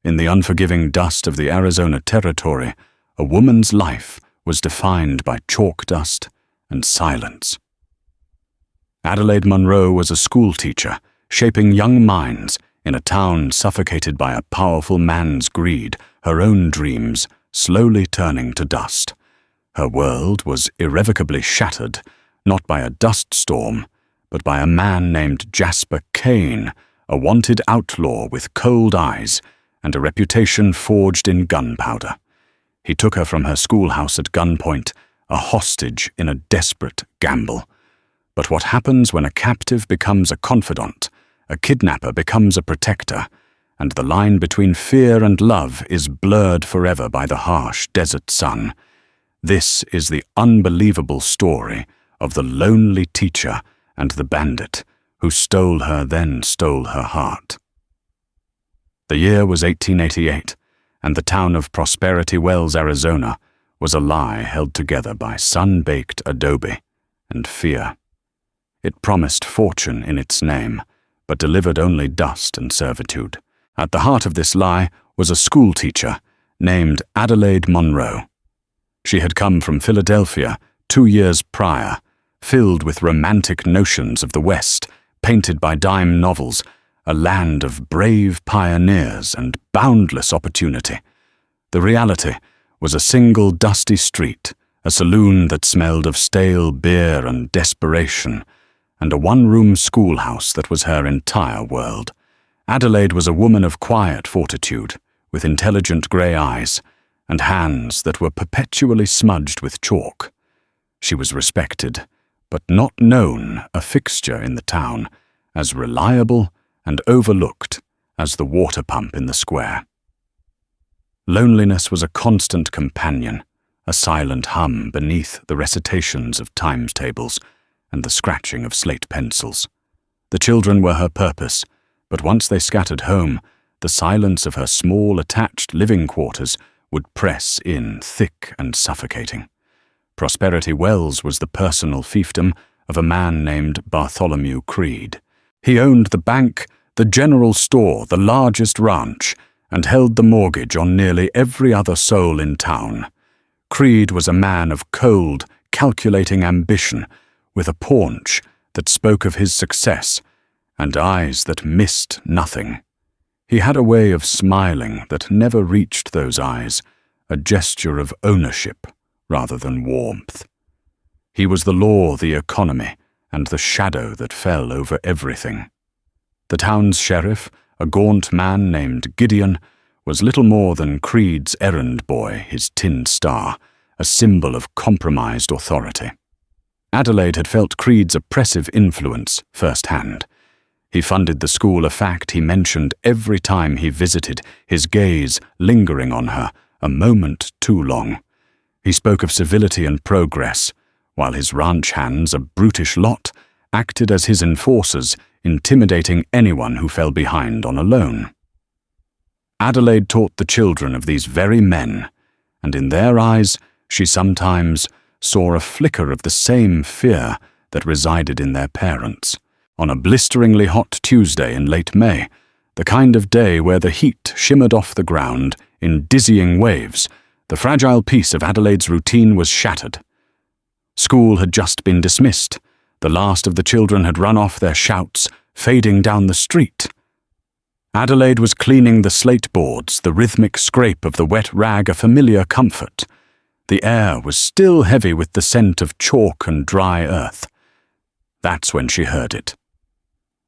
In the unforgiving dust of the Arizona Territory, a woman's life was defined by chalk dust and silence. Adelaide Monroe was a schoolteacher, shaping young minds in a town suffocated by a powerful man's greed, her own dreams slowly turning to dust. Her world was irrevocably shattered, not by a dust storm, but by a man named Jasper Kane, a wanted outlaw with cold eyes and a reputation forged in gunpowder. He took her from her schoolhouse at gunpoint, a hostage in a desperate gamble. But what happens when a captive becomes a confidant, a kidnapper becomes a protector, and the line between fear and love is blurred forever by the harsh desert sun? This is the unbelievable story of the lonely teacher and the bandit who stole her, then stole her heart. The year was 1888, and the town of Prosperity Wells, Arizona, was a lie held together by sun-baked adobe and fear. It promised fortune in its name, but delivered only dust and servitude. At the heart of this lie was a schoolteacher named Adelaide Monroe. She had come from Philadelphia 2 years prior, filled with romantic notions of the West, painted by dime novels, a land of brave pioneers and boundless opportunity. The reality was a single dusty street, a saloon that smelled of stale beer and desperation, and a one-room schoolhouse that was her entire world. Adelaide was a woman of quiet fortitude, with intelligent grey eyes, and hands that were perpetually smudged with chalk. She was respected, but not known, a fixture in the town, as reliable and overlooked as the water pump in the square. Loneliness was a constant companion, a silent hum beneath the recitations of times tables and the scratching of slate pencils. The children were her purpose, but once they scattered home, the silence of her small attached living quarters would press in thick and suffocating. Prosperity Wells was the personal fiefdom of a man named Bartholomew Creed. He owned the bank, the general store, the largest ranch, and held the mortgage on nearly every other soul in town. Creed was a man of cold, calculating ambition, with a paunch that spoke of his success and eyes that missed nothing. He had a way of smiling that never reached those eyes, a gesture of ownership rather than warmth. He was the law, the economy, and the shadow that fell over everything. The town's sheriff, a gaunt man named Gideon, was little more than Creed's errand boy, his tin star, a symbol of compromised authority. Adelaide had felt Creed's oppressive influence firsthand. He funded the school, a fact he mentioned every time he visited, his gaze lingering on her a moment too long. He spoke of civility and progress, while his ranch hands, a brutish lot, acted as his enforcers, intimidating anyone who fell behind on a loan. Adelaide taught the children of these very men, and in their eyes she sometimes saw a flicker of the same fear that resided in their parents. On a blisteringly hot Tuesday in late May, the kind of day where the heat shimmered off the ground in dizzying waves, the fragile piece of Adelaide's routine was shattered. School had just been dismissed. The last of the children had run off, their shouts fading down the street. Adelaide was cleaning the slate boards, the rhythmic scrape of the wet rag a familiar comfort. The air was still heavy with the scent of chalk and dry earth. That's when she heard it.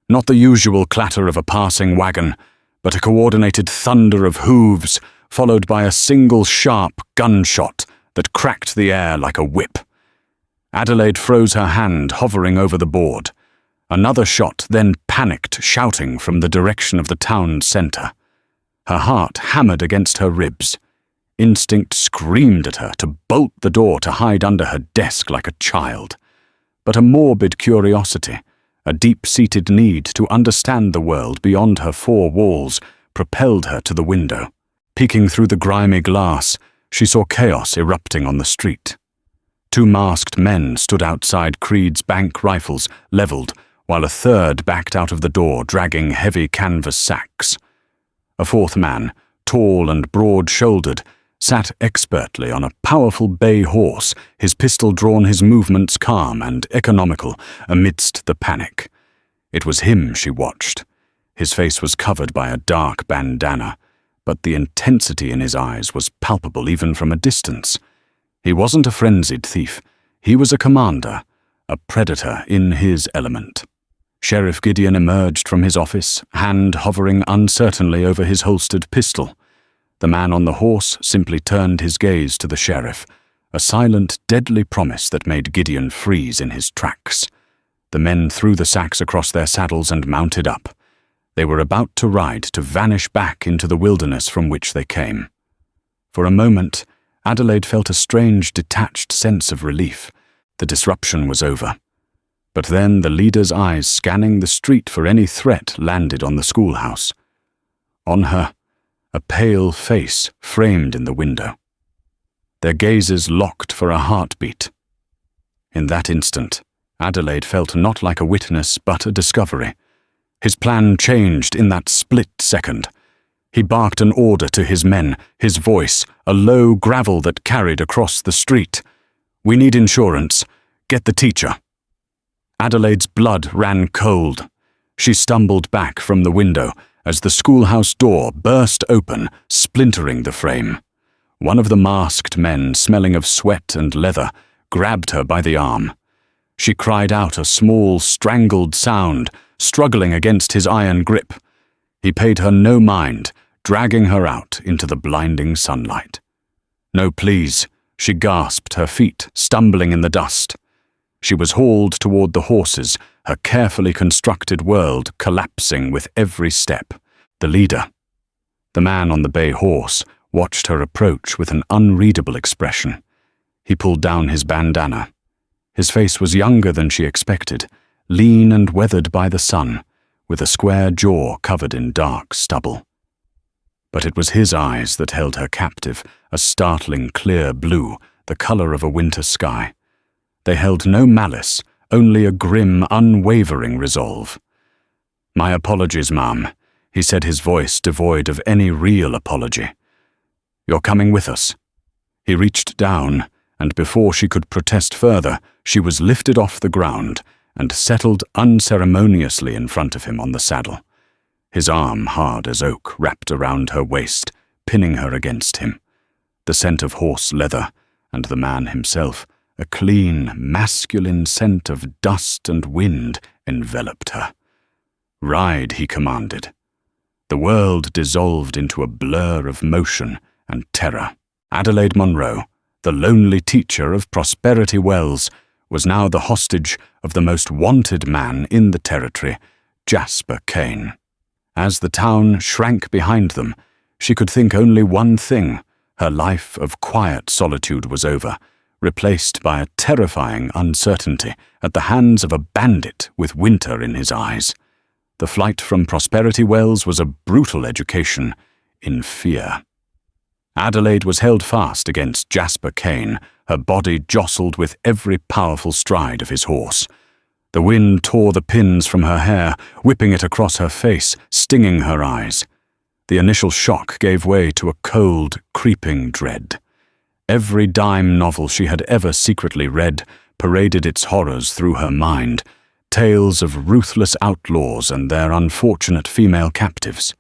Not the usual clatter of a passing wagon, but a coordinated thunder of hooves, followed by a single sharp gunshot that cracked the air like a whip. Adelaide froze her hand, hovering over the board. Another shot, then panicked, shouting from the direction of the town centre. Her heart hammered against her ribs. Instinct screamed at her to bolt the door, to hide under her desk like a child. But a morbid curiosity, a deep-seated need to understand the world beyond her four walls, propelled her to the window. Peeking through the grimy glass, she saw chaos erupting on the street. 2 masked men stood outside Creed's bank, rifles leveled, while a third backed out of the door dragging heavy canvas sacks. A 4th man, tall and broad-shouldered, sat expertly on a powerful bay horse, his pistol drawn, his movements calm and economical amidst the panic. It was him she watched. His face was covered by a dark bandana, but the intensity in his eyes was palpable even from a distance. He wasn't a frenzied thief. He was a commander, a predator in his element. Sheriff Gideon emerged from his office, hand hovering uncertainly over his holstered pistol. The man on the horse simply turned his gaze to the sheriff, a silent, deadly promise that made Gideon freeze in his tracks. The men threw the sacks across their saddles and mounted up. They were about to ride, to vanish back into the wilderness from which they came. For a moment, Adelaide felt a strange, detached sense of relief. The disruption was over. But then the leader's eyes scanning the street for any threat landed on the schoolhouse. On her, a pale face framed in the window. Their gazes locked for a heartbeat. In that instant, Adelaide felt not like a witness but a discovery. His plan changed in that split second. He barked an order to his men, his voice a low gravel that carried across the street. "We need insurance. Get the teacher." Adelaide's blood ran cold. She stumbled back from the window as the schoolhouse door burst open, splintering the frame. One of the masked men, smelling of sweat and leather, grabbed her by the arm. She cried out a small, strangled sound, struggling against his iron grip. He paid her no mind, dragging her out into the blinding sunlight. "No, please," she gasped, her feet stumbling in the dust. She was hauled toward the horses, her carefully constructed world collapsing with every step. The leader, the man on the bay horse, watched her approach with an unreadable expression. He pulled down his bandana. His face was younger than she expected, lean and weathered by the sun, with a square jaw covered in dark stubble. But it was his eyes that held her captive, a startling clear blue, the color of a winter sky. They held no malice, only a grim, unwavering resolve. "My apologies, ma'am," he said, his voice devoid of any real apology. "You're coming with us." He reached down, and before she could protest further, she was lifted off the ground and settled unceremoniously in front of him on the saddle. His arm, hard as oak, wrapped around her waist, pinning her against him. The scent of horse leather, and the man himself, a clean, masculine scent of dust and wind, enveloped her. "Ride," he commanded. The world dissolved into a blur of motion and terror. Adelaide Monroe, the lonely teacher of Prosperity Wells, was now the hostage of the most wanted man in the territory, Jasper Kane. As the town shrank behind them, she could think only one thing. Her life of quiet solitude was over, replaced by a terrifying uncertainty at the hands of a bandit with winter in his eyes. The flight from Prosperity Wells was a brutal education in fear. Adelaide was held fast against Jasper Kane, her body jostled with every powerful stride of his horse. The wind tore the pins from her hair, whipping it across her face, stinging her eyes. The initial shock gave way to a cold, creeping dread. Every dime novel she had ever secretly read paraded its horrors through her mind, tales of ruthless outlaws and their unfortunate female captives.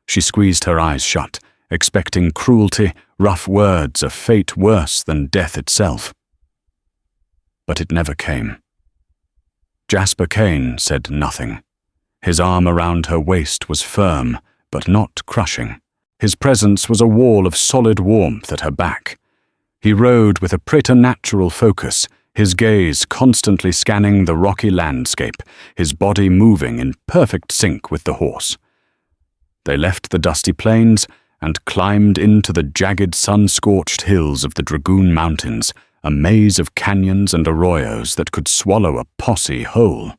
She squeezed her eyes shut, expecting cruelty, rough words, a fate worse than death itself. But it never came. Jasper Kane said nothing. His arm around her waist was firm, but not crushing. His presence was a wall of solid warmth at her back. He rode with a preternatural focus, his gaze constantly scanning the rocky landscape, his body moving in perfect sync with the horse. They left the dusty plains and climbed into the jagged, sun-scorched hills of the Dragoon Mountains, a maze of canyons and arroyos that could swallow a posse whole.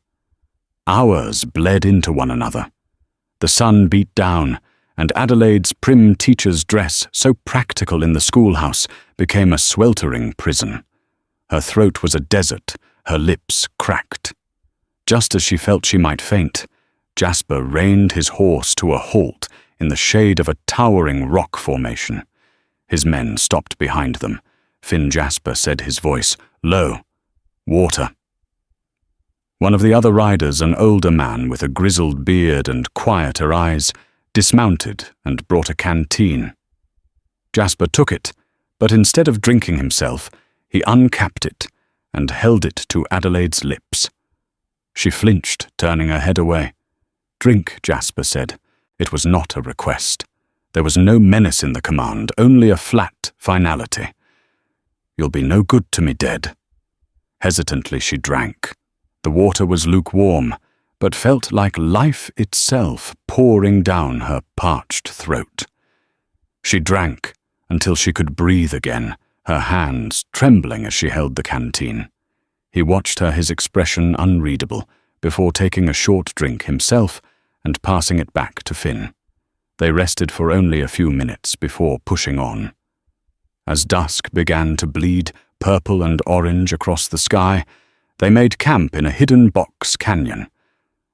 Hours bled into one another. The sun beat down, and Adelaide's prim teacher's dress, so practical in the schoolhouse, became a sweltering prison. Her throat was a desert, her lips cracked. Just as she felt she might faint, Jasper reined his horse to a halt in the shade of a towering rock formation. His men stopped behind them. Finn Jasper said, his voice low, "Water." One of the other riders, an older man with a grizzled beard and quieter eyes, dismounted and brought a canteen. Jasper took it, but instead of drinking himself, he uncapped it and held it to Adelaide's lips. She flinched, turning her head away. "Drink," Jasper said. It was not a request. There was no menace in the command, only a flat finality. "You'll be no good to me dead." Hesitantly she drank. The water was lukewarm, but felt like life itself pouring down her parched throat. She drank until she could breathe again, her hands trembling as she held the canteen. He watched her, his expression unreadable, before taking a short drink himself and passing it back to Finn. They rested for only a few minutes before pushing on. As dusk began to bleed purple and orange across the sky, they made camp in a hidden box canyon.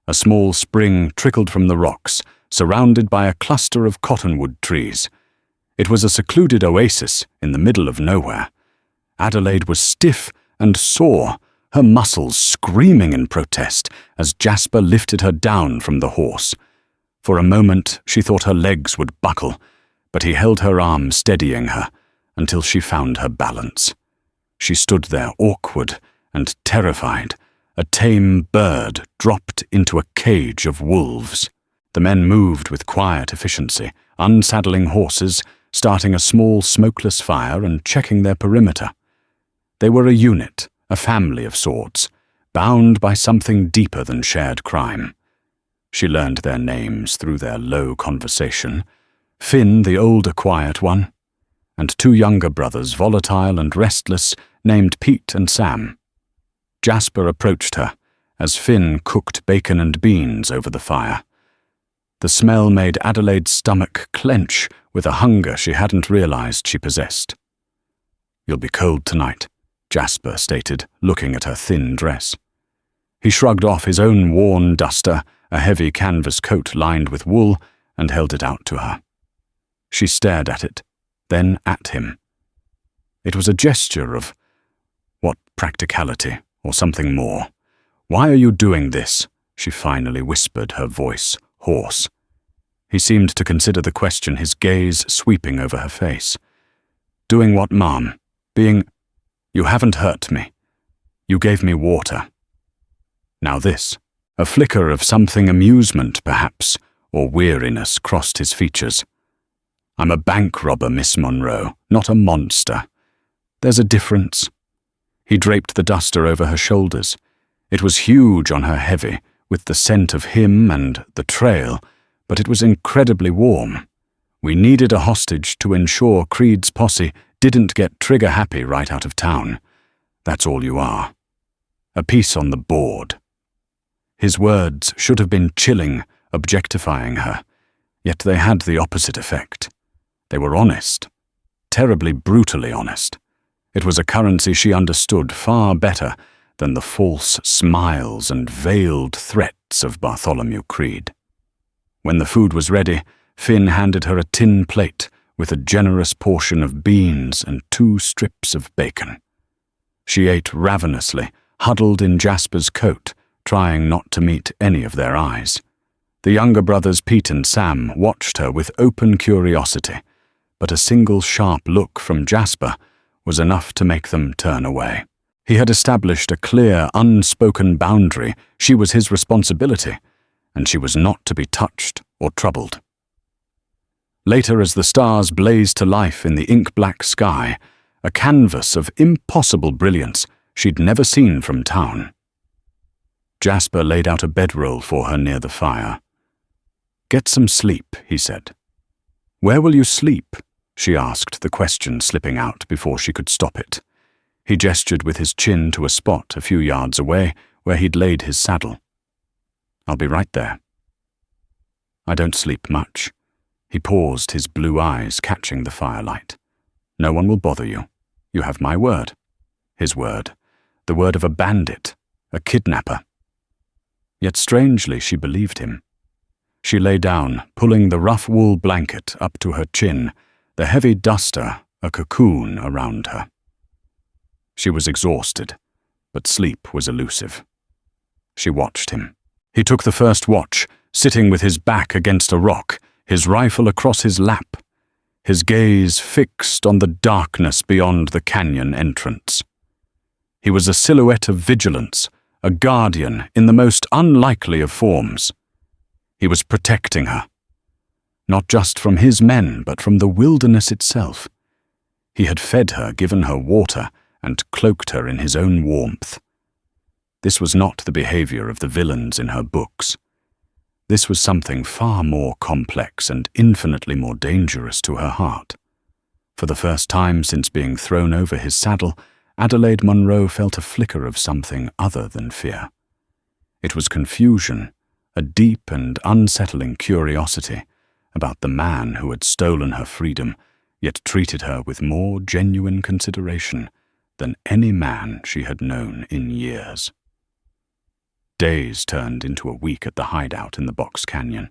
A small spring trickled from the rocks, surrounded by a cluster of cottonwood trees. It was a secluded oasis in the middle of nowhere. Adelaide was stiff and sore, her muscles screaming in protest as Jasper lifted her down from the horse. For a moment she thought her legs would buckle, but he held her arm, steadying her, until she found her balance. She stood there awkward and terrified, a tame bird dropped into a cage of wolves. The men moved with quiet efficiency, unsaddling horses, starting a small smokeless fire and checking their perimeter. They were a unit, a family of sorts, bound by something deeper than shared crime. She learned their names through their low conversation. Finn, the older quiet one, and two younger brothers, volatile and restless, named Pete and Sam. Jasper approached her as Finn cooked bacon and beans over the fire. The smell made Adelaide's stomach clench with a hunger she hadn't realized she possessed. "You'll be cold tonight," Jasper stated, looking at her thin dress. He shrugged off his own worn duster, a heavy canvas coat lined with wool, and held it out to her. She stared at it, then at him. It was a gesture of, what, practicality, or something more. "Why are you doing this?" she finally whispered, her voice hoarse. He seemed to consider the question, his gaze sweeping over her face. "Doing what, Mom? You haven't hurt me. You gave me water." Now this, a flicker of something amusement, perhaps, or weariness crossed his features. "I'm a bank robber, Miss Monroe, not a monster. There's a difference." He draped the duster over her shoulders. It was huge on her heavy, with the scent of him and the trail, but it was incredibly warm. "We needed a hostage to ensure Creed's posse didn't get trigger-happy right out of town. That's all you are. A piece on the board." His words should have been chilling, objectifying her, yet they had the opposite effect. They were honest, terribly brutally honest. It was a currency she understood far better than the false smiles and veiled threats of Bartholomew Creed. When the food was ready, Finn handed her a tin plate with a generous portion of beans and 2 strips of bacon. She ate ravenously, huddled in Jasper's coat, trying not to meet any of their eyes. The younger brothers Pete and Sam watched her with open curiosity, but a single sharp look from Jasper was enough to make them turn away. He had established a clear, unspoken boundary. She was his responsibility, and she was not to be touched or troubled. Later, as the stars blazed to life in the ink-black sky, a canvas of impossible brilliance she'd never seen from town. Jasper laid out a bedroll for her near the fire. "Get some sleep," he said. "Where will you sleep?" she asked, the question slipping out before she could stop it. He gestured with his chin to a spot a few yards away where he'd laid his saddle. "I'll be right there." "I don't sleep much." He paused, his blue eyes catching the firelight. "No one will bother you. You have my word." His word. The word of a bandit, a kidnapper. Yet strangely she believed him. She lay down, pulling the rough wool blanket up to her chin, the heavy duster a cocoon around her. She was exhausted, but sleep was elusive. She watched him. He took the first watch, sitting with his back against a rock, his rifle across his lap, his gaze fixed on the darkness beyond the canyon entrance. He was a silhouette of vigilance, a guardian in the most unlikely of forms. He was protecting her, not just from his men, but from the wilderness itself. He had fed her, given her water, and cloaked her in his own warmth. This was not the behavior of the villains in her books. This was something far more complex and infinitely more dangerous to her heart. For the first time since being thrown over his saddle, Adelaide Munro felt a flicker of something other than fear. It was confusion, a deep and unsettling curiosity about the man who had stolen her freedom, yet treated her with more genuine consideration than any man she had known in years. Days turned into a week at the hideout in the Box Canyon.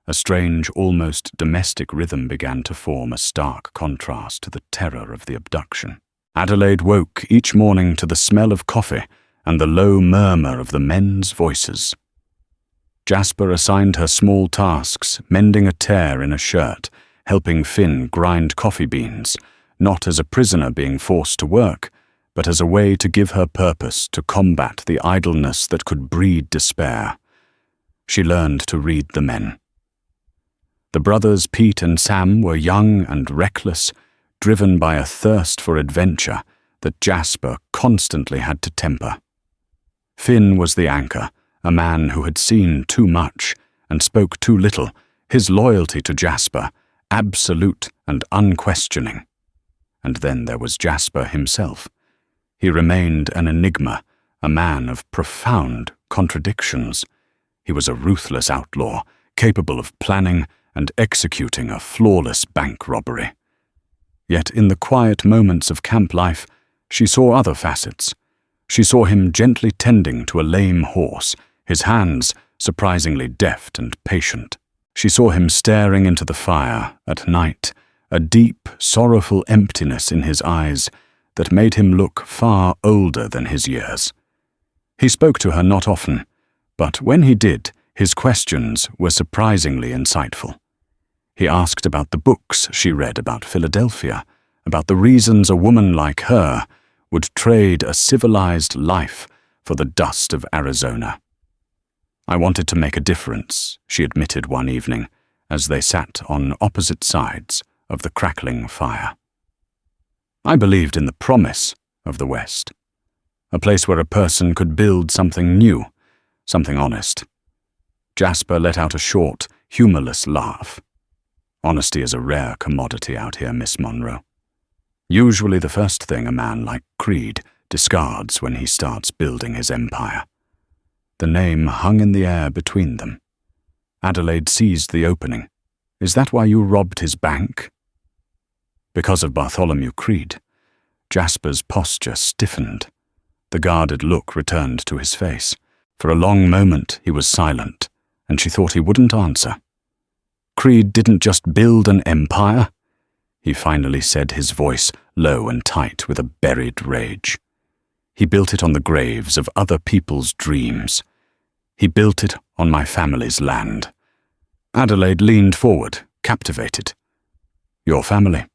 A strange, almost domestic rhythm began to form a stark contrast to the terror of the abduction. Adelaide woke each morning to the smell of coffee and the low murmur of the men's voices. Jasper assigned her small tasks, mending a tear in a shirt, helping Finn grind coffee beans, not as a prisoner being forced to work, but as a way to give her purpose to combat the idleness that could breed despair. She learned to read the men. The brothers Pete and Sam were young and reckless, driven by a thirst for adventure that Jasper constantly had to temper. Finn was the anchor, a man who had seen too much and spoke too little, his loyalty to Jasper absolute and unquestioning. And then there was Jasper himself. He remained an enigma, a man of profound contradictions. He was a ruthless outlaw, capable of planning and executing a flawless bank robbery. Yet in the quiet moments of camp life, she saw other facets. She saw him gently tending to a lame horse, his hands surprisingly deft and patient. She saw him staring into the fire at night, a deep, sorrowful emptiness in his eyes that made him look far older than his years. He spoke to her not often, but when he did, his questions were surprisingly insightful. He asked about the books she read about Philadelphia, about the reasons a woman like her would trade a civilized life for the dust of Arizona. "I wanted to make a difference," she admitted one evening, as they sat on opposite sides of the crackling fire. "I believed in the promise of the West, a place where a person could build something new, something honest." Jasper let out a short, humorless laugh. "Honesty is a rare commodity out here, Miss Monroe. Usually the first thing a man like Creed discards when he starts building his empire." The name hung in the air between them. Adelaide seized the opening. "Is that why you robbed his bank?" "Because of Bartholomew Creed." Jasper's posture stiffened. The guarded look returned to his face. For a long moment he was silent, and she thought he wouldn't answer. "Creed didn't just build an empire," he finally said, his voice low and tight with a buried rage. "He built it on the graves of other people's dreams. He built it on my family's land." Adelaide leaned forward, captivated. "Your family?"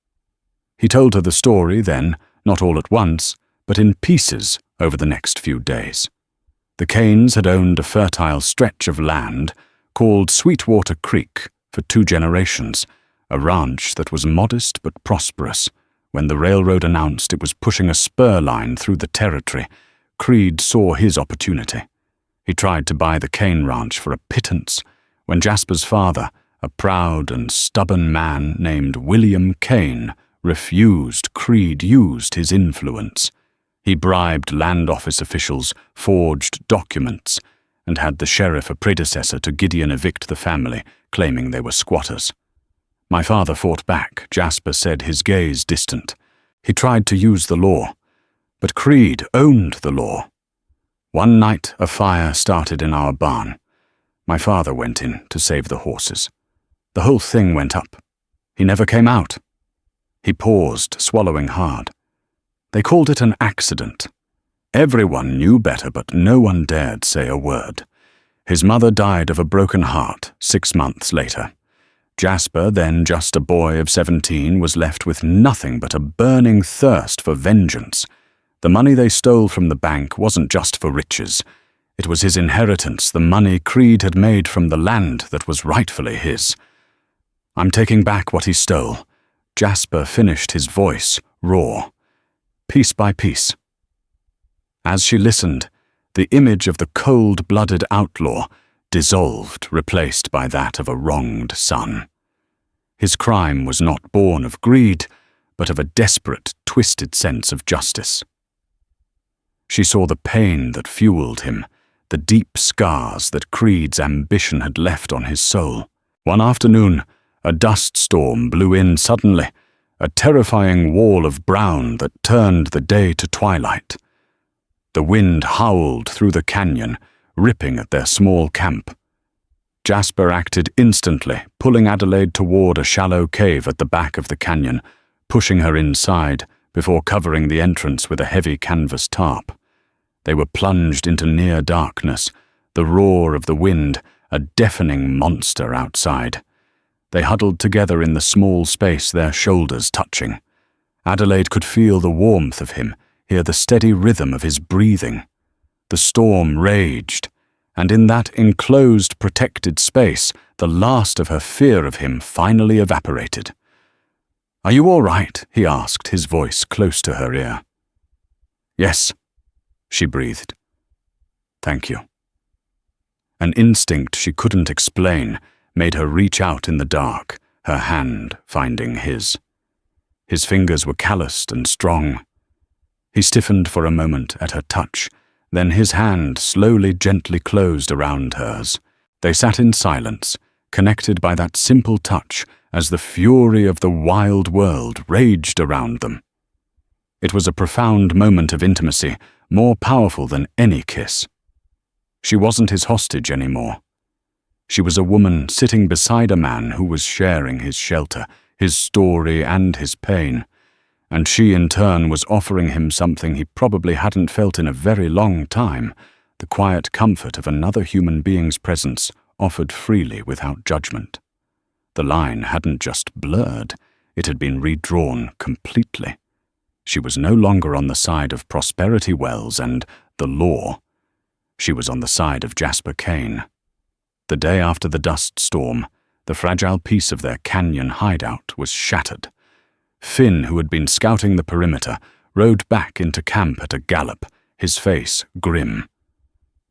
He told her the story then, not all at once, but in pieces over the next few days. The Canes had owned a fertile stretch of land called Sweetwater Creek for 2 generations, a ranch that was modest but prosperous. When the railroad announced it was pushing a spur line through the territory, Creed saw his opportunity. He tried to buy the Cane Ranch for a pittance when Jasper's father, a proud and stubborn man named William Kane, refused. Creed used his influence. He bribed land office officials, forged documents, and had the sheriff, a predecessor to Gideon, evict the family, claiming they were squatters. My father fought back, Jasper said, his gaze distant. He tried to use the law, but Creed owned the law. One night a fire started in our barn. My father went in to save the horses. The whole thing went up. He never came out. He paused, swallowing hard. They called it an accident. Everyone knew better, but no one dared say a word. His mother died of a broken heart 6 months later. Jasper, then just a boy of 17, was left with nothing but a burning thirst for vengeance. The money they stole from the bank wasn't just for riches. It was his inheritance, the money Creed had made from the land that was rightfully his. "I'm taking back what he stole." Jasper finished, his voice raw. "Piece by piece." As she listened, the image of the cold-blooded outlaw dissolved, replaced by that of a wronged son. His crime was not born of greed, but of a desperate, twisted sense of justice. She saw the pain that fueled him, the deep scars that Creed's ambition had left on his soul. One afternoon, a dust storm blew in suddenly, a terrifying wall of brown that turned the day to twilight. The wind howled through the canyon, ripping at their small camp. Jasper acted instantly, pulling Adelaide toward a shallow cave at the back of the canyon, pushing her inside before covering the entrance with a heavy canvas tarp. They were plunged into near darkness, the roar of the wind, a deafening monster outside. They huddled together in the small space, their shoulders touching. Adelaide could feel the warmth of him, hear the steady rhythm of his breathing. The storm raged, and in that enclosed, protected space, the last of her fear of him finally evaporated. "Are you all right?" he asked, his voice close to her ear. "Yes," she breathed. "Thank you." An instinct she couldn't explain made her reach out in the dark, her hand finding his. His fingers were calloused and strong. He stiffened for a moment at her touch, then his hand slowly, gently closed around hers. They sat in silence, connected by that simple touch as the fury of the wild world raged around them. It was a profound moment of intimacy, more powerful than any kiss. She wasn't his hostage anymore. She was a woman sitting beside a man who was sharing his shelter, his story and his pain, and she in turn was offering him something he probably hadn't felt in a very long time, the quiet comfort of another human being's presence offered freely without judgment. The line hadn't just blurred, it had been redrawn completely. She was no longer on the side of Prosperity Wells and the law. She was on the side of Jasper Kane. The day after the dust storm, the fragile piece of their canyon hideout was shattered. Finn, who had been scouting the perimeter, rode back into camp at a gallop, his face grim.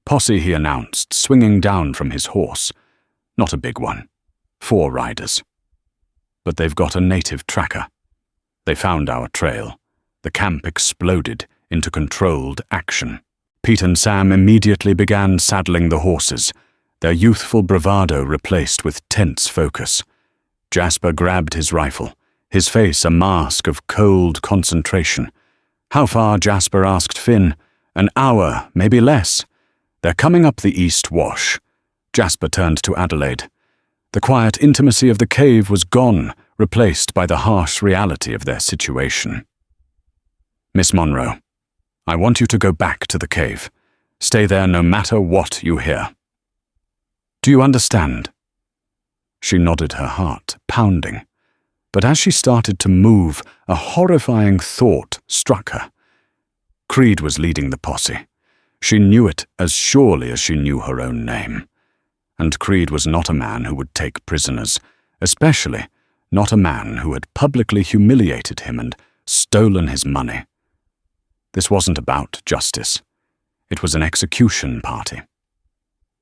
"Posse," he announced, swinging down from his horse. Not a big one. 4 riders. But they've got a native tracker. They found our trail. The camp exploded into controlled action. Pete and Sam immediately began saddling the horses, their youthful bravado replaced with tense focus. Jasper grabbed his rifle, his face a mask of cold concentration. "How far?" Jasper asked Finn. "An hour, maybe less. They're coming up the east wash." Jasper turned to Adelaide. The quiet intimacy of the cave was gone, replaced by the harsh reality of their situation. "Miss Monroe, I want you to go back to the cave. Stay there no matter what you hear. Do you understand?" She nodded, her heart pounding. But as she started to move, a horrifying thought struck her. Creed was leading the posse. She knew it as surely as she knew her own name. And Creed was not a man who would take prisoners, especially not a man who had publicly humiliated him and stolen his money. This wasn't about justice. It was an execution party.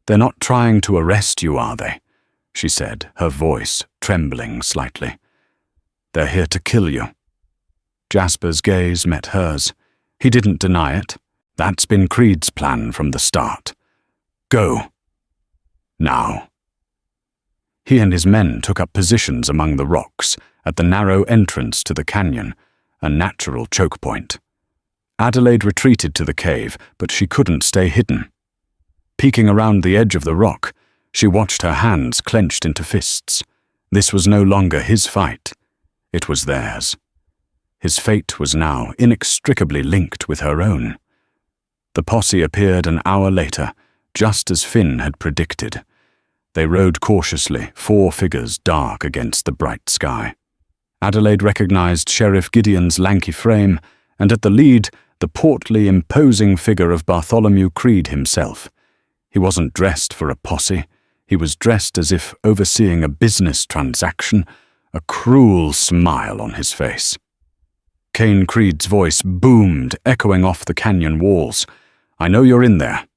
"They're not trying to arrest you, are they?" she said, her voice trembling slightly. "They're here to kill you." Jasper's gaze met hers. He didn't deny it. That's been Creed's plan from the start. "Go. Now." He and his men took up positions among the rocks at the narrow entrance to the canyon, a natural choke point. Adelaide retreated to the cave, but she couldn't stay hidden. Peeking around the edge of the rock, She watched her hands clenched into fists. This was no longer his fight. It was theirs. His fate was now inextricably linked with her own. The posse appeared an hour later, just as Finn had predicted. They rode cautiously, 4 figures dark against the bright sky. Adelaide recognized Sheriff Gideon's lanky frame, and at the lead, the portly, imposing figure of Bartholomew Creed himself. He wasn't dressed for a posse. He was dressed as if overseeing a business transaction, a cruel smile on his face. Kane Creed's voice boomed, echoing off the canyon walls. "I know you're in there.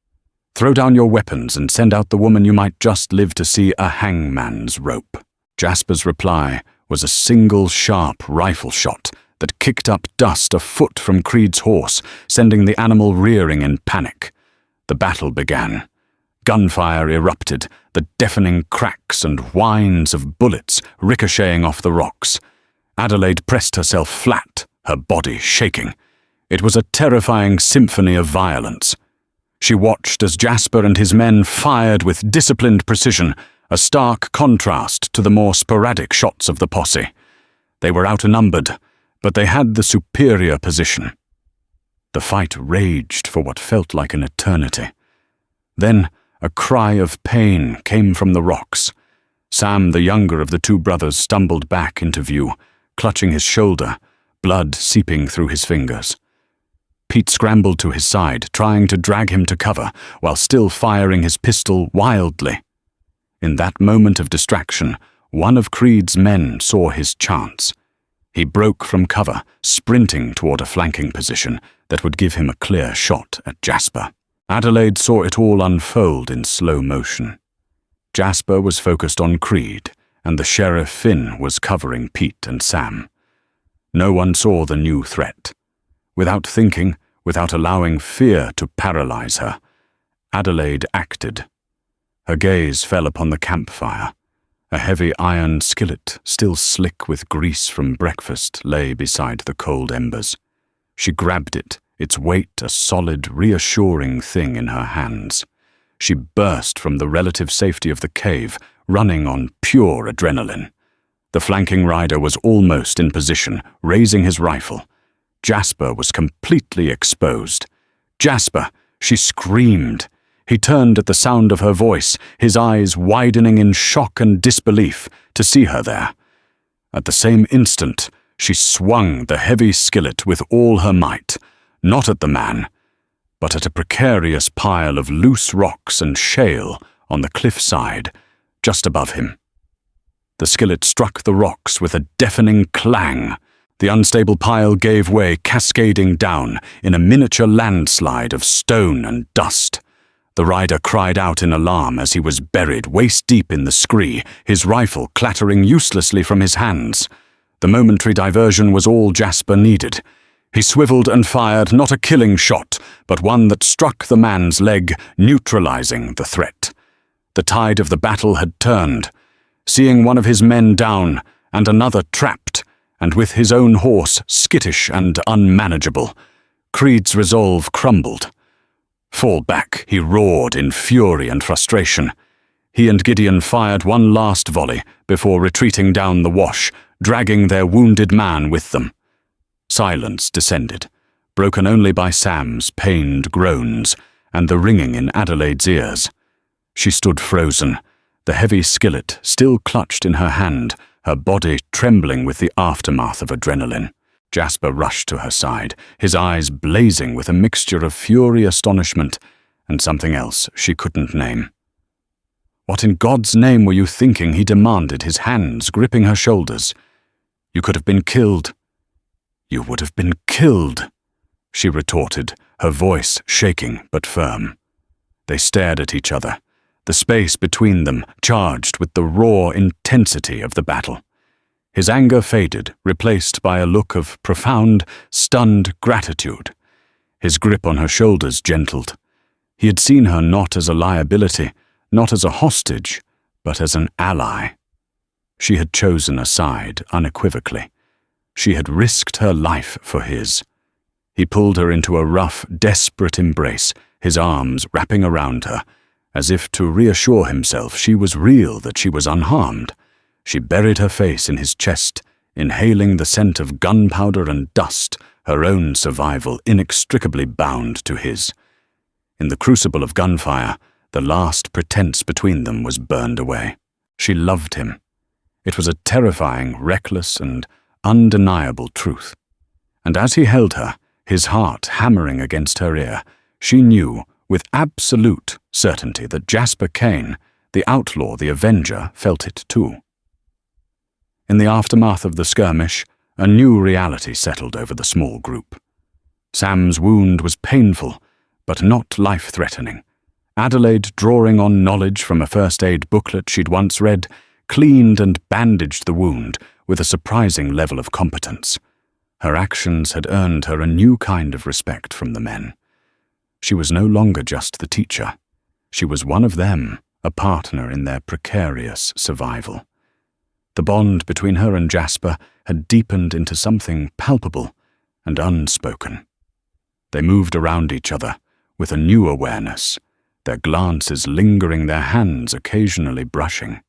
Throw down your weapons and send out the woman you might just live to see a hangman's rope." Jasper's reply was a single sharp rifle shot that kicked up dust a foot from Creed's horse, sending the animal rearing in panic. The battle began. Gunfire erupted, the deafening cracks and whines of bullets ricocheting off the rocks. Adelaide pressed herself flat, her body shaking. It was a terrifying symphony of violence. She watched as Jasper and his men fired with disciplined precision, a stark contrast to the more sporadic shots of the posse. They were outnumbered, but they had the superior position. The fight raged for what felt like an eternity. Then a cry of pain came from the rocks. Sam, the younger of the 2 brothers, stumbled back into view, clutching his shoulder, blood seeping through his fingers. Pete scrambled to his side, trying to drag him to cover, while still firing his pistol wildly. In that moment of distraction, one of Creed's men saw his chance. He broke from cover, sprinting toward a flanking position that would give him a clear shot at Jasper. Adelaide saw it all unfold in slow motion. Jasper was focused on Creed, and the Sheriff Finn was covering Pete and Sam. No one saw the new threat. Without thinking, without allowing fear to paralyze her, Adelaide acted. Her gaze fell upon the campfire. A heavy iron skillet, still slick with grease from breakfast, lay beside the cold embers. She grabbed it, its weight a solid, reassuring thing in her hands. She burst from the relative safety of the cave, running on pure adrenaline. The flanking rider was almost in position, raising his rifle. Jasper was completely exposed. "Jasper!" she screamed. He turned at the sound of her voice, his eyes widening in shock and disbelief to see her there. At the same instant, she swung the heavy skillet with all her might, not at the man, but at a precarious pile of loose rocks and shale on the cliffside, just above him. The skillet struck the rocks with a deafening clang. The unstable pile gave way, cascading down in a miniature landslide of stone and dust. The rider cried out in alarm as he was buried waist-deep in the scree, his rifle clattering uselessly from his hands. The momentary diversion was all Jasper needed. He swiveled and fired not a killing shot, but one that struck the man's leg, neutralizing the threat. The tide of the battle had turned. Seeing one of his men down and another trapped, and with his own horse skittish and unmanageable, Creed's resolve crumbled. "Fall back," he roared in fury and frustration. He and Gideon fired one last volley before retreating down the wash, dragging their wounded man with them. Silence descended, broken only by Sam's pained groans and the ringing in Adelaide's ears. She stood frozen, the heavy skillet still clutched in her hand, her body trembling with the aftermath of adrenaline. Jasper rushed to her side, his eyes blazing with a mixture of fury, astonishment, and something else she couldn't name. "What in God's name were you thinking?" he demanded, his hands gripping her shoulders. "You could have been killed." "You would have been killed," she retorted, her voice shaking but firm. They stared at each other, the space between them charged with the raw intensity of the battle. His anger faded, replaced by a look of profound, stunned gratitude. His grip on her shoulders gentled. He had seen her not as a liability, not as a hostage, but as an ally. She had chosen a side unequivocally. She had risked her life for his. He pulled her into a rough, desperate embrace, his arms wrapping around her, As if to reassure himself she was real, that she was unharmed, she buried her face in his chest, inhaling the scent of gunpowder and dust, her own survival inextricably bound to his. In the crucible of gunfire, the last pretense between them was burned away. She loved him. It was a terrifying, reckless, and undeniable truth. And as he held her, his heart hammering against her ear, she knew with absolute certainty that Jasper Kane, the outlaw, the avenger, felt it too. In the aftermath of the skirmish, a new reality settled over the small group. Sam's wound was painful, but not life-threatening. Adelaide, drawing on knowledge from a first-aid booklet she'd once read, cleaned and bandaged the wound with a surprising level of competence. Her actions had earned her a new kind of respect from the men. She was no longer just the teacher. She was one of them, a partner in their precarious survival. The bond between her and Jasper had deepened into something palpable and unspoken. They moved around each other with a new awareness, their glances lingering, their hands occasionally brushing.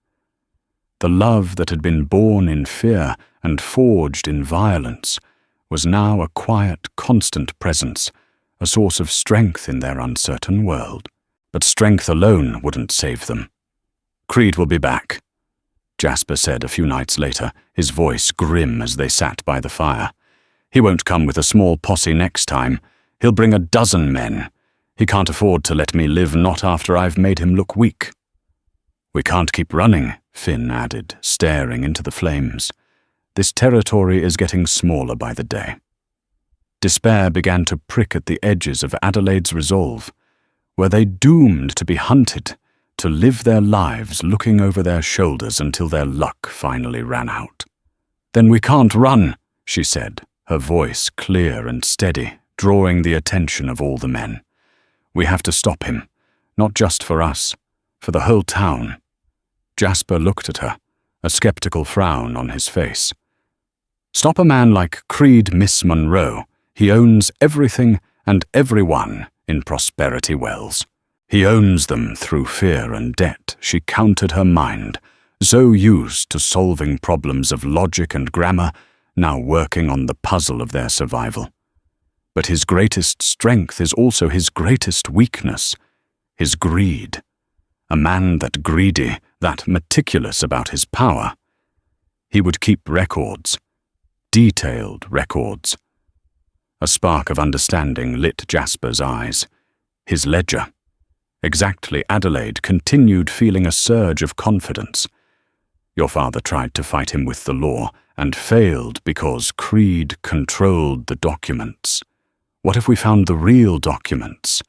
The love that had been born in fear and forged in violence was now a quiet, constant presence, a source of strength in their uncertain world. But strength alone wouldn't save them. "Creed will be back," Jasper said a few nights later, his voice grim as they sat by the fire. "He won't come with a small posse next time. He'll bring 12 men. He can't afford to let me live, not after I've made him look weak." "We can't keep running," Finn added, staring into the flames. "This territory is getting smaller by the day." Despair began to prick at the edges of Adelaide's resolve. Were they doomed to be hunted, to live their lives looking over their shoulders until their luck finally ran out? "Then we can't run," she said, her voice clear and steady, drawing the attention of all the men. "We have to stop him, not just for us, for the whole town." Jasper looked at her, a skeptical frown on his face. "Stop a man like Creed Miss Monroe. He owns everything and everyone in Prosperity Wells. He owns them through fear and debt," she countered her mind, so used to solving problems of logic and grammar, now working on the puzzle of their survival. But his greatest strength is also his greatest weakness, his greed. A man that greedy, that meticulous about his power. He would keep records, detailed records. A spark of understanding lit Jasper's eyes. His ledger. Exactly, Adelaide continued, feeling a surge of confidence. "Your father tried to fight him with the law and failed because Creed controlled the documents. What if we found the real documents?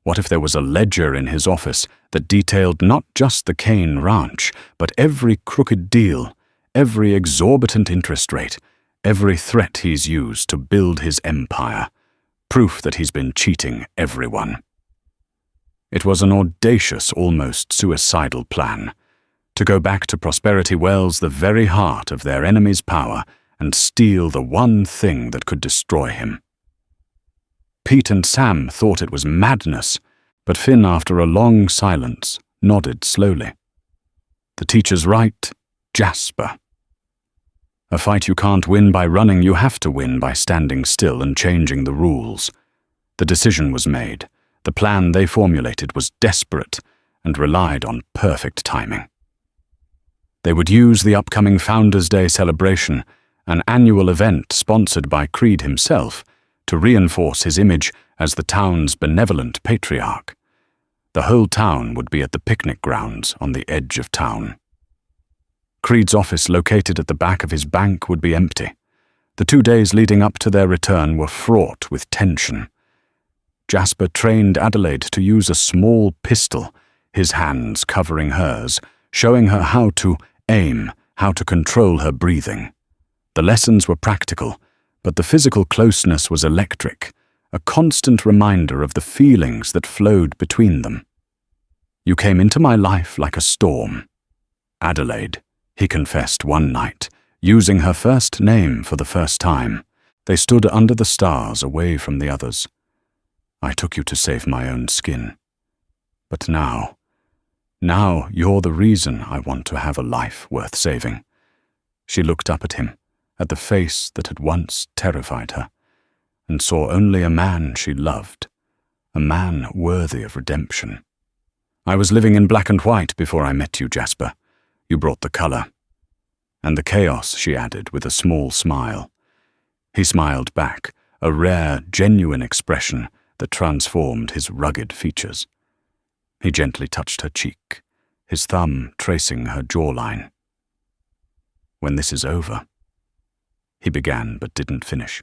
What if there was a ledger in his office that detailed not just the Kane Ranch, but every crooked deal, every exorbitant interest rate, every threat he's used to build his empire, proof that he's been cheating everyone?" It was an audacious, almost suicidal plan, to go back to Prosperity Wells, the very heart of their enemy's power, and steal the one thing that could destroy him. Pete and Sam thought it was madness, but Finn, after a long silence, nodded slowly. "The teacher's right, Jasper. A fight you can't win by running, you have to win by standing still and changing the rules." The decision was made. The plan they formulated was desperate and relied on perfect timing. They would use the upcoming Founders' Day celebration, an annual event sponsored by Creed himself, to reinforce his image as the town's benevolent patriarch. The whole town would be at the picnic grounds on the edge of town. Creed's office, located at the back of his bank, would be empty. The 2 days leading up to their return were fraught with tension. Jasper trained Adelaide to use a small pistol, his hands covering hers, showing her how to aim, how to control her breathing. The lessons were practical, but the physical closeness was electric, a constant reminder of the feelings that flowed between them. "You came into my life like a storm, Adelaide," he confessed one night, using her first name for the first time. They stood under the stars, away from the others. "I took you to save my own skin. But now, Now you're the reason I want to have a life worth saving." She looked up at him, at the face that had once terrified her, and saw only a man she loved, a man worthy of redemption. "I was living in black and white before I met you, Jasper. You brought the color." "And the chaos," she added with a small smile. He smiled back, a rare, genuine expression that transformed his rugged features. He gently touched her cheek, his thumb tracing her jawline. "When this is over," he began but didn't finish.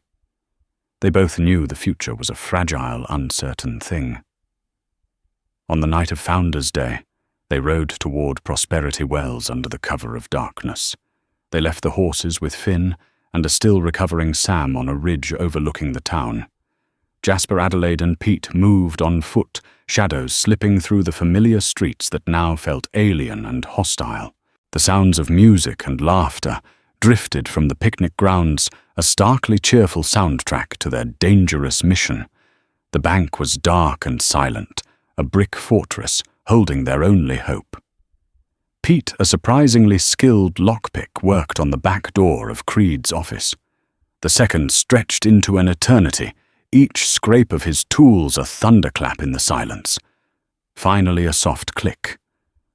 They both knew the future was a fragile, uncertain thing. On the night of Founders' Day, they rode toward Prosperity Wells under the cover of darkness. They left the horses with Finn and a still recovering Sam on a ridge overlooking the town. Jasper, Adelaide, and Pete moved on foot, shadows slipping through the familiar streets that now felt alien and hostile. The sounds of music and laughter drifted from the picnic grounds, a starkly cheerful soundtrack to their dangerous mission. The bank was dark and silent, a brick fortress holding their only hope. Pete, a surprisingly skilled lockpick, worked on the back door of Creed's office. The seconds stretched into an eternity, each scrape of his tools a thunderclap in the silence. Finally, a soft click.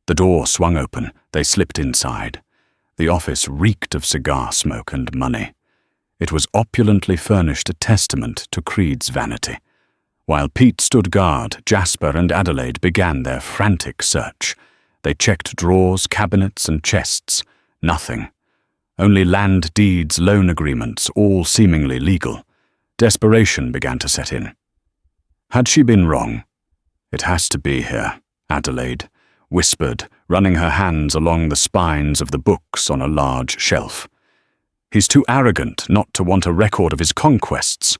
The door swung open, they slipped inside. The office reeked of cigar smoke and money. It was opulently furnished, a testament to Creed's vanity. While Pete stood guard, Jasper and Adelaide began their frantic search. They checked drawers, cabinets, and chests. Nothing. Only land deeds, loan agreements, all seemingly legal. Desperation began to set in. Had she been wrong? "It has to be here," Adelaide whispered, running her hands along the spines of the books on a large shelf. "He's too arrogant not to want a record of his conquests."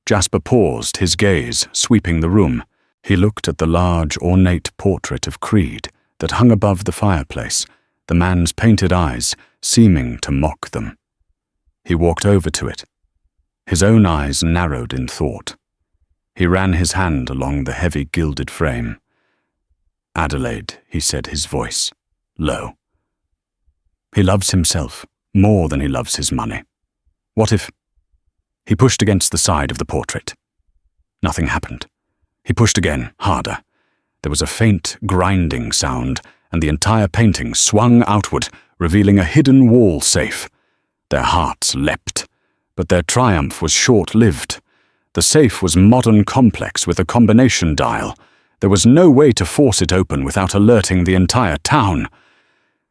Jasper paused, his gaze sweeping the room. He looked at the large, ornate portrait of Creed that hung above the fireplace, the man's painted eyes seeming to mock them. He walked over to it. His own eyes narrowed in thought. He ran his hand along the heavy gilded frame. "Adelaide," he said, his voice low. "He loves himself more than he loves his money. What if—" He pushed against the side of the portrait. Nothing happened. He pushed again, harder. There was a faint, grinding sound, and the entire painting swung outward, revealing a hidden wall safe. Their hearts leapt, but their triumph was short-lived. The safe was modern complex with a combination dial. There was no way to force it open without alerting the entire town.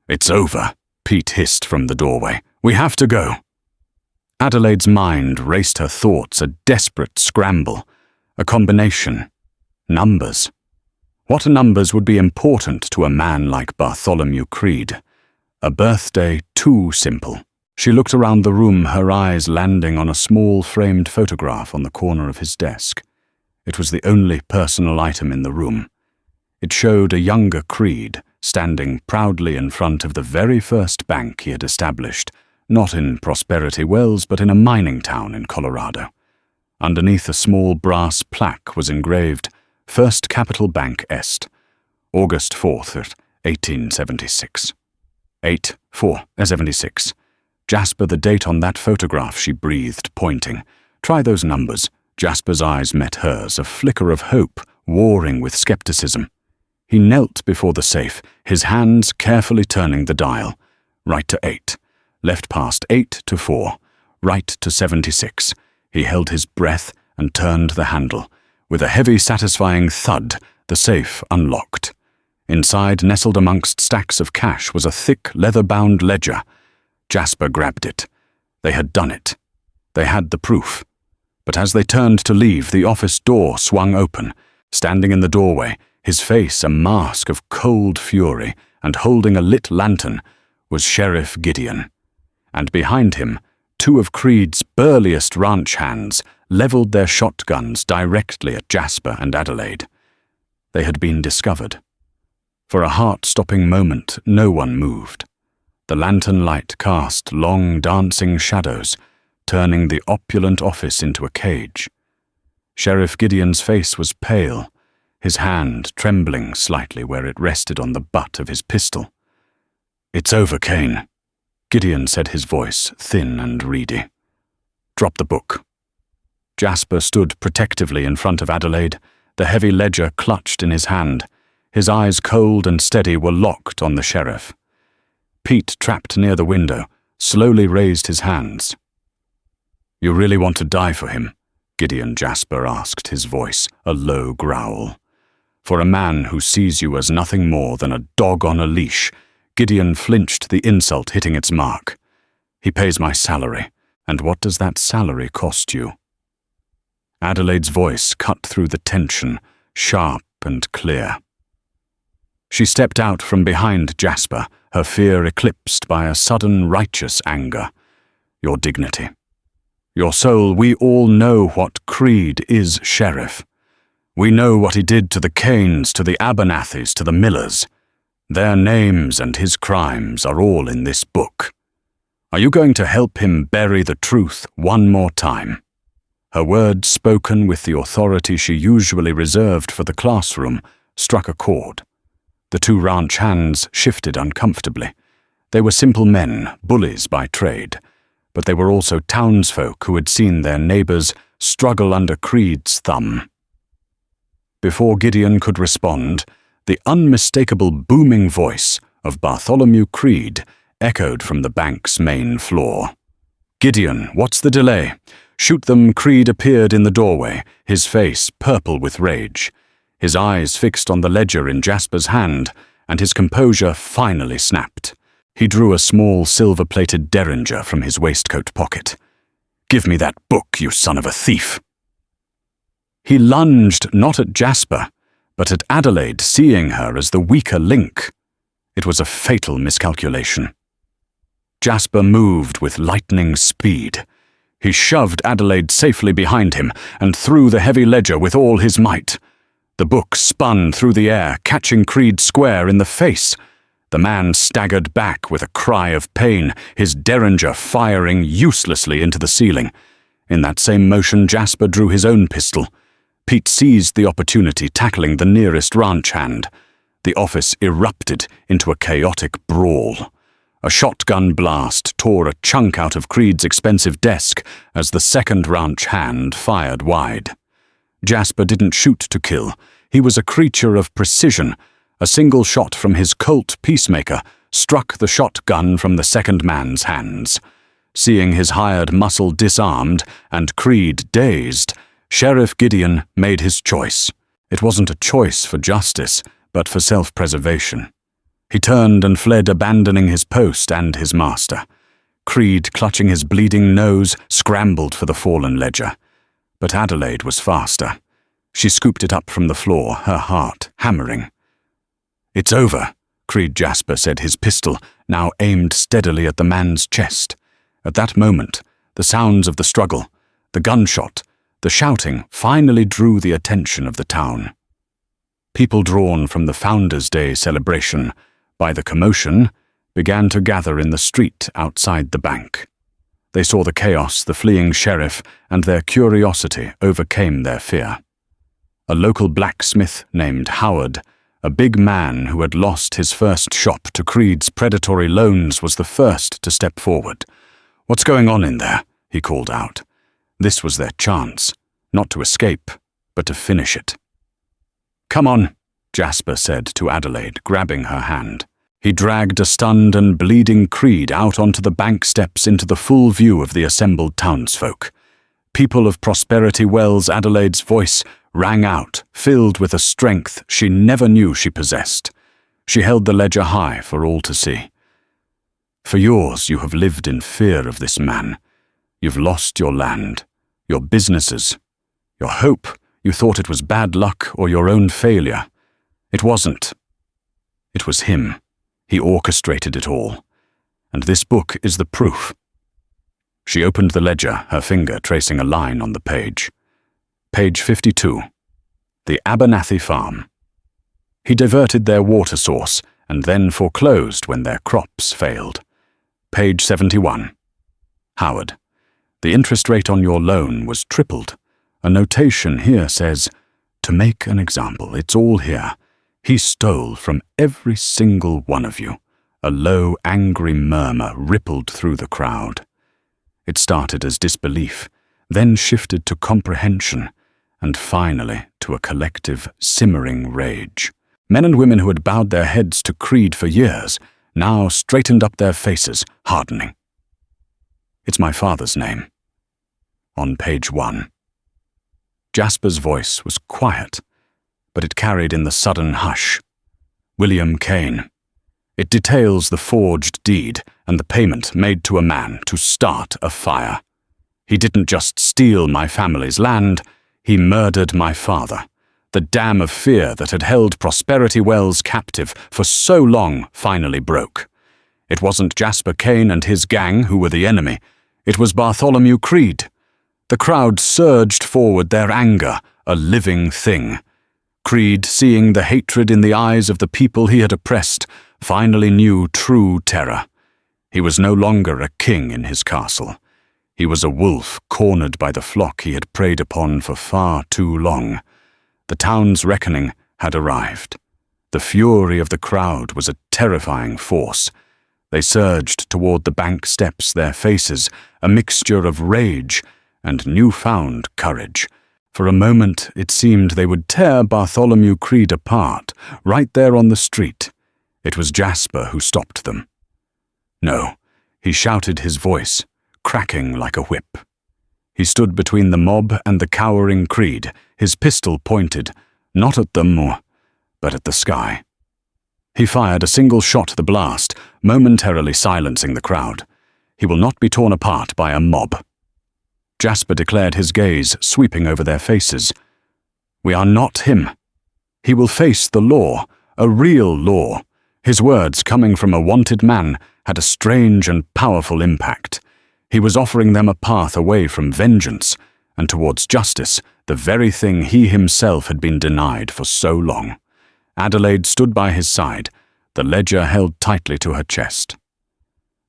"It's over," Pete hissed from the doorway. "We have to go." Adelaide's mind raced her thoughts, a desperate scramble. A combination. Numbers. What numbers would be important to a man like Bartholomew Creed? A birthday too simple. She looked around the room, her eyes landing on a small framed photograph on the corner of his desk. It was the only personal item in the room. It showed a younger Creed, standing proudly in front of the very first bank he had established, not in Prosperity Wells, but in a mining town in Colorado. Underneath a small brass plaque was engraved, First Capital Bank Est, August 4th, 1876. 8/4/76. "Jasper, the date on that photograph," she breathed, pointing. "Try those numbers." Jasper's eyes met hers, a flicker of hope, warring with skepticism. He knelt before the safe, his hands carefully turning the dial. Right to 8, left past 8 to 4, right to 76. He held his breath and turned the handle. With a heavy, satisfying thud, the safe unlocked. Inside, nestled amongst stacks of cash, was a thick, leather-bound ledger. Jasper grabbed it. They had done it. They had the proof. But as they turned to leave, the office door swung open. Standing in the doorway, his face a mask of cold fury, and holding a lit lantern, was Sheriff Gideon. And behind him, two of Creed's burliest ranch hands leveled their shotguns directly at Jasper and Adelaide. They had been discovered. For a heart-stopping moment, no one moved. The lantern light cast long, dancing shadows, turning the opulent office into a cage. Sheriff Gideon's face was pale, his hand trembling slightly where it rested on the butt of his pistol. "It's over, Kane," Gideon said, his voice thin and reedy. "Drop the book." Jasper stood protectively in front of Adelaide, the heavy ledger clutched in his hand. His eyes, cold and steady, were locked on the sheriff. Pete, trapped near the window, slowly raised his hands. "You really want to die for him?" Gideon Jasper asked, his voice a low growl. For a man who sees you as nothing more than a dog on a leash, Gideon flinched, the insult hitting its mark. "He pays my salary, and what does that salary cost you?" Adelaide's voice cut through the tension, sharp and clear. She stepped out from behind Jasper, her fear eclipsed by a sudden righteous anger. "Your dignity. Your soul. We all know what Creed is, Sheriff. We know what he did to the Kanes, to the Abernathys, to the Millers. Their names and his crimes are all in this book. Are you going to help him bury the truth one more time?" Her words, spoken with the authority she usually reserved for the classroom, struck a chord. The two ranch hands shifted uncomfortably. They were simple men, bullies by trade, but they were also townsfolk who had seen their neighbors struggle under Creed's thumb. Before Gideon could respond, the unmistakable booming voice of Bartholomew Creed echoed from the bank's main floor. "Gideon, what's the delay? Shoot them!" Creed appeared in the doorway, his face purple with rage. His eyes fixed on the ledger in Jasper's hand, and his composure finally snapped. He drew a small silver-plated derringer from his waistcoat pocket. "Give me that book, you son of a thief!" He lunged not at Jasper, but at Adelaide, seeing her as the weaker link. It was a fatal miscalculation. Jasper moved with lightning speed. He shoved Adelaide safely behind him and threw the heavy ledger with all his might. The book spun through the air, catching Creed square in the face. The man staggered back with a cry of pain, his derringer firing uselessly into the ceiling. In that same motion, Jasper drew his own pistol. Pete seized the opportunity, tackling the nearest ranch hand. The office erupted into a chaotic brawl. A shotgun blast tore a chunk out of Creed's expensive desk as the second ranch hand fired wide. Jasper didn't shoot to kill. He was a creature of precision. A single shot from his Colt Peacemaker struck the shotgun from the second man's hands. Seeing his hired muscle disarmed and Creed dazed, Sheriff Gideon made his choice. It wasn't a choice for justice, but for self-preservation. He turned and fled, abandoning his post and his master. Creed, clutching his bleeding nose, scrambled for the fallen ledger. But Adelaide was faster. She scooped it up from the floor, her heart hammering. "It's over," Creed Jasper said, his pistol now aimed steadily at the man's chest. At that moment, the sounds of the struggle, the gunshot, the shouting finally drew the attention of the town. People drawn from the Founders' Day celebration by the commotion began to gather in the street outside the bank. They saw the chaos, the fleeing sheriff, and their curiosity overcame their fear. A local blacksmith named Howard, a big man who had lost his first shop to Creed's predatory loans, was the first to step forward. "What's going on in there?" he called out. This was their chance, not to escape, but to finish it. "Come on," Jasper said to Adelaide, grabbing her hand. He dragged a stunned and bleeding Creed out onto the bank steps into the full view of the assembled townsfolk. "People of Prosperity Wells," Adelaide's voice rang out, filled with a strength she never knew she possessed. She held the ledger high for all to see. "For years you have lived in fear of this man. You've lost your land, your businesses, your hope. You thought it was bad luck or your own failure. It wasn't. It was him. He orchestrated it all. And this book is the proof." She opened the ledger, her finger tracing a line on the page. Page 52. The Abernathy Farm. He diverted their water source and then foreclosed when their crops failed. Page 71. Howard. The interest rate on your loan was tripled. A notation here says, To make an example, it's all here. He stole from every single one of you. A low, angry murmur rippled through the crowd. It started as disbelief, then shifted to comprehension, and finally to a collective, simmering rage. Men and women who had bowed their heads to Creed for years now straightened up their faces, hardening. It's my father's name. On page 1. Jasper's voice was quiet, but it carried in the sudden hush. William Kane. It details the forged deed and the payment made to a man to start a fire. He didn't just steal my family's land, he murdered my father. The dam of fear that had held Prosperity Wells captive for so long finally broke. It wasn't Jasper Kane and his gang who were the enemy. It was Bartholomew Creed. The crowd surged forward, their anger a living thing. Creed, seeing the hatred in the eyes of the people he had oppressed, finally knew true terror. He was no longer a king in his castle. He was a wolf cornered by the flock he had preyed upon for far too long. The town's reckoning had arrived. The fury of the crowd was a terrifying force. They surged toward the bank steps, their faces a mixture of rage and newfound courage. For a moment it seemed they would tear Bartholomew Creed apart, right there on the street. It was Jasper who stopped them. No, he shouted, his voice cracking like a whip. He stood between the mob and the cowering Creed, his pistol pointed, not at them, but at the sky. He fired a single shot, the blast, momentarily silencing the crowd. He will not be torn apart by a mob. Jasper declared, his gaze sweeping over their faces. We are not him. He will face the law, a real law. His words, coming from a wanted man, had a strange and powerful impact. He was offering them a path away from vengeance and towards justice, the very thing he himself had been denied for so long. Adelaide stood by his side, the ledger held tightly to her chest.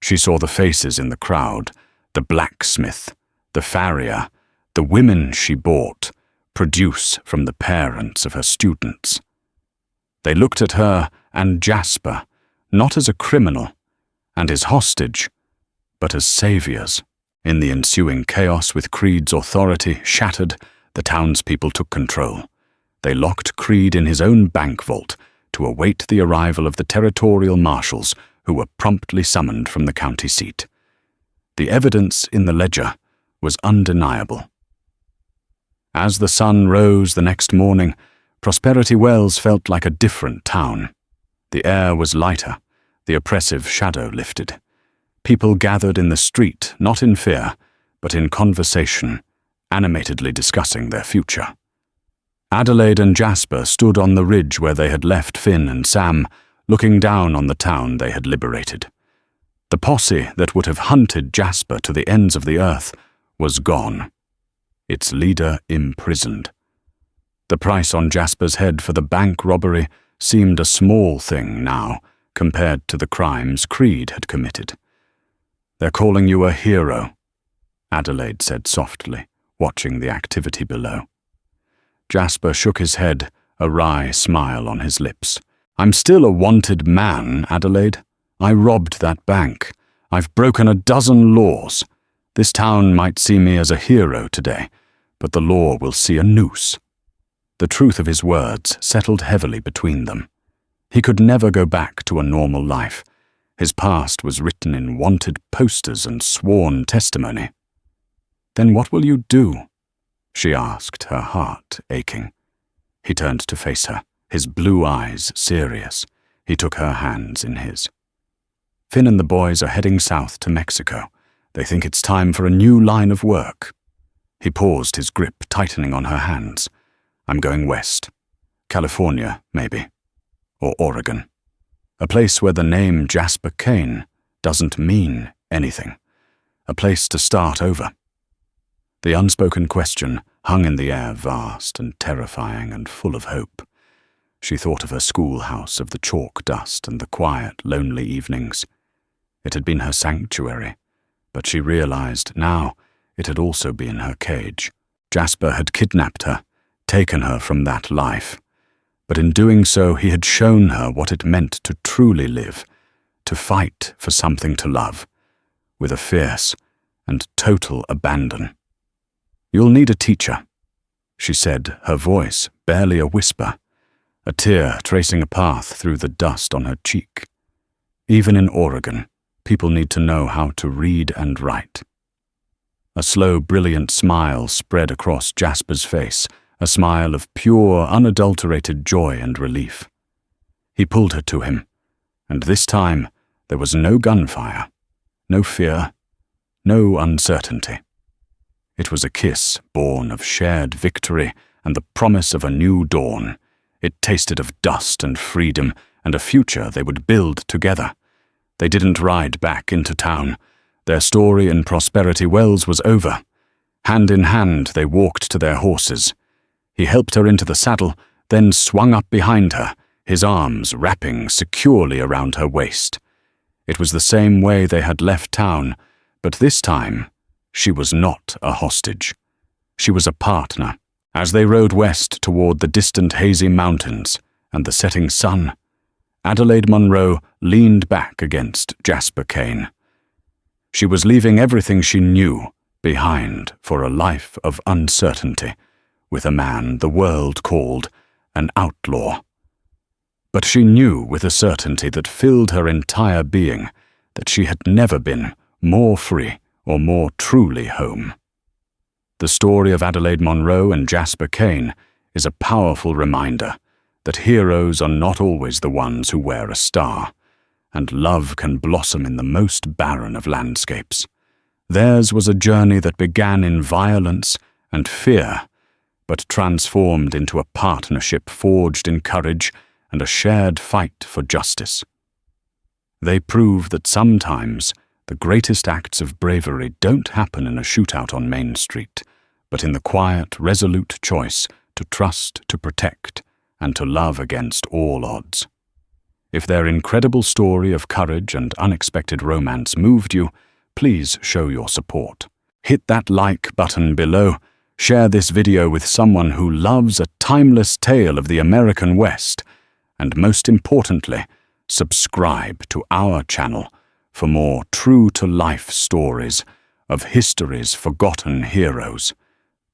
She saw the faces in the crowd, the blacksmith, the farrier, the women she bought, produce from the parents of her students. They looked at her and Jasper, not as a criminal and his hostage, but as saviors. In the ensuing chaos, with Creed's authority shattered, the townspeople took control. They locked Creed in his own bank vault to await the arrival of the territorial marshals, who were promptly summoned from the county seat. The evidence in the ledger was undeniable. As the sun rose the next morning, Prosperity Wells felt like a different town. The air was lighter, the oppressive shadow lifted. People gathered in the street, not in fear, but in conversation, animatedly discussing their future. Adelaide and Jasper stood on the ridge where they had left Finn and Sam, looking down on the town they had liberated. The posse that would have hunted Jasper to the ends of the earth was gone, its leader imprisoned. The price on Jasper's head for the bank robbery seemed a small thing now, compared to the crimes Creed had committed. They're calling you a hero, Adelaide said softly, watching the activity below. Jasper shook his head, a wry smile on his lips. I'm still a wanted man, Adelaide. I robbed that bank. I've broken a dozen laws. This town might see me as a hero today, but the law will see a noose. The truth of his words settled heavily between them. He could never go back to a normal life. His past was written in wanted posters and sworn testimony. Then what will you do? She asked, her heart aching. He turned to face her, his blue eyes serious. He took her hands in his. Finn and the boys are heading south to Mexico. They think it's time for a new line of work. He paused, his grip tightening on her hands. I'm going west. California, maybe. Or Oregon. A place where the name Jasper Kane doesn't mean anything. A place to start over. The unspoken question hung in the air, vast and terrifying and full of hope. She thought of her schoolhouse, of the chalk dust and the quiet, lonely evenings. It had been her sanctuary, but she realized now it had also been her cage. Jasper had kidnapped her, taken her from that life, but in doing so he had shown her what it meant to truly live, to fight for something to love, with a fierce and total abandon. "You'll need a teacher," she said, her voice barely a whisper, a tear tracing a path through the dust on her cheek. "Even in Oregon, people need to know how to read and write." A slow, brilliant smile spread across Jasper's face, a smile of pure, unadulterated joy and relief. He pulled her to him, and this time there was no gunfire, no fear, no uncertainty. It was a kiss born of shared victory and the promise of a new dawn. It tasted of dust and freedom and a future they would build together. They didn't ride back into town. Their story in Prosperity Wells was over. Hand in hand, they walked to their horses. He helped her into the saddle, then swung up behind her, his arms wrapping securely around her waist. It was the same way they had left town, but this time, she was not a hostage. She was a partner. As they rode west toward the distant hazy mountains and the setting sun, Adelaide Monroe leaned back against Jasper Kane. She was leaving everything she knew behind for a life of uncertainty, with a man the world called an outlaw. But she knew with a certainty that filled her entire being that she had never been more free or more truly home. The story of Adelaide Monroe and Jasper Kane is a powerful reminder that heroes are not always the ones who wear a star, and love can blossom in the most barren of landscapes. Theirs was a journey that began in violence and fear, but transformed into a partnership forged in courage and a shared fight for justice. They prove that sometimes the greatest acts of bravery don't happen in a shootout on Main Street, but in the quiet, resolute choice to trust, to protect, and to love against all odds. If their incredible story of courage and unexpected romance moved you, please show your support. Hit that like button below, share this video with someone who loves a timeless tale of the American West, and most importantly, subscribe to our channel for more true-to-life stories of history's forgotten heroes.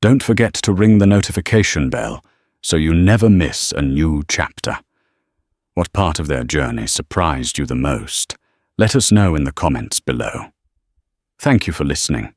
Don't forget to ring the notification bell so you never miss a new chapter. What part of their journey surprised you the most? Let us know in the comments below. Thank you for listening.